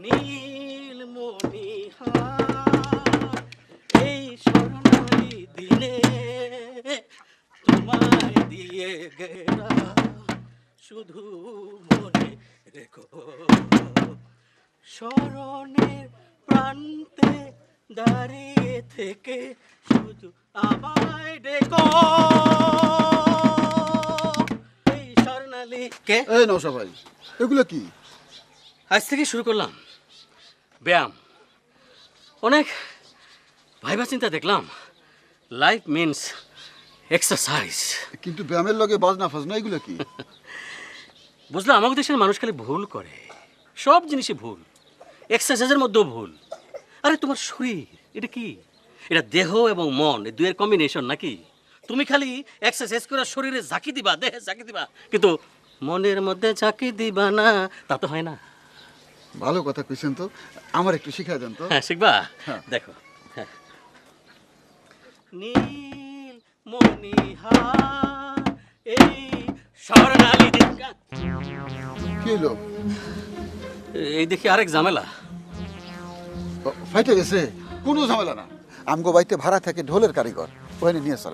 নীল মণিহার এই স্বর্ণালী দিনে তোমায় দিয়ে গেরা শুধু মনে রেখো স্মরণের প্রান্তে দাঁড়িয়ে থেকে শুধু আমায় ডেকো এই স্বর্ণালী কে এই নওশা ভাই, এগুলো কি? আজ থেকে শুরু করলাম ব্যায়াম। অনেক ভাইবা চিন্তা দেখলাম লাইফ মিনস এক্সারসাইজ। কিন্তু ব্যায়ামের লগে বাজনা ফাজনা এগুলো কি? বুঝলাম আমাদের দেশের মানুষ খালি ভুল করে, সব জিনিসই ভুল, এক্সারসাইজের মধ্যেও ভুল। আরে তোমার শরীর এটা কি? এটা দেহ এবং মন এই দুয়ের কম্বিনেশন নাকি? তুমি খালি এক্সারসাইজ করে শরীরে ঝাঁকি দিবা, দেহে ঝাঁকি দিবা, কিন্তু মনের মধ্যে ঝাঁকি দিবা না, তা তো হয় না। ভালো কথা কইছেন তো, আমার একটু শিখাই দেন তো। হ্যাঁ শিখবা? হ্যাঁ। দেখো হ্যাঁ। নীল মণিহার এই স্বর্ণালী দিন। কি হইলো? এই দেখি আরেক ঝামেলা। ফাইটে গেছে? কোনো ঝামেলা না, আমগো বাইতে ভাড়া থাকে ঢোলের কারিগর, ওখানে নিয়ে চলেন।